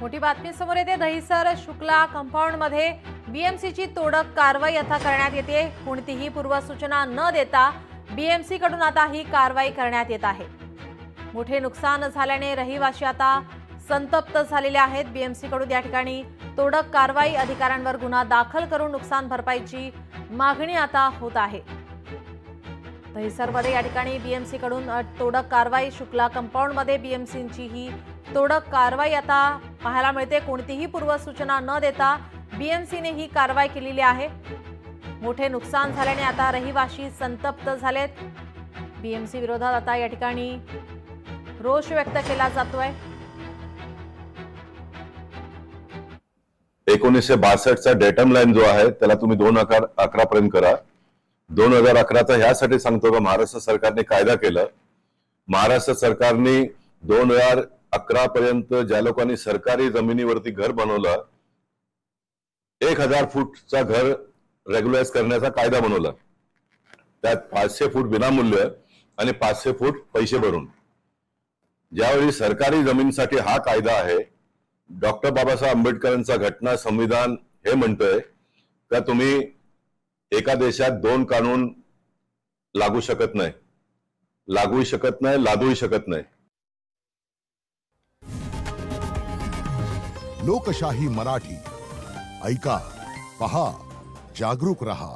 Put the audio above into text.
मोठी बातमी समोर येते। दहिसर शुक्ला कंपाऊंड मध्ये बीएमसीची तोडक कारवाई आता करण्यात येते। कोणतीही पूर्वसूचना न देता बीएमसी कडून आता ही कारवाई करण्यात येत आहे। मोठे नुकसान झाल्याने रहिवासी आता संतप्त झालेले आहेत। बीएमसी कडून या ठिकाणी तोडक कारवाई, अधिकाऱ्यांवर गुन्हा दाखल करून नुकसान भरपाईची मागणी आता होत आहे। दहिसरमध्ये या ठिकाणी बीएमसी कडून तोडक कारवाई, शुक्ला कंपाऊंड मध्ये बीएमसीची ही तोडक कारवाई आता पाहायला मिळते। कोणतीही पूर्वसूचना न देता बीएमसीने ही कारवाई केलेली आहे। मोठे नुकसान झाल्याने आता रहिवासी संतप्त झालेत। बीएमसी विरोधात आता या ठिकाणी रोष व्यक्त केला जातोय। 1962 चा डेटम लाईन जो आहे त्याला तुम्ही 2011 पर्यंत करा। 2011चा ह्यासाठी सांगतो का महाराष्ट्र सरकारने कायदा केला। महाराष्ट्र सरकारने 2011 पर्यंत ज्या लोकांनी सरकारी जमिनीवरती घर बनवलं 1000 फूटचा घर रेग्युलाइज करण्याचा कायदा बनवला। त्यात 500 फूट विनामूल्य आणि 500 फूट पैसे भरून। ज्यावेळी सरकारी जमिनीसाठी हा कायदा आहे, डॉक्टर बाबासाहेब आंबेडकरांचा घटना संविधान हे म्हणतोय का तुम्ही एका देशात 2 कानून लागू शकत नाही, लादूही शकत नाही। लोकशाही मराठी ऐका, पहा, जागरूक रहा।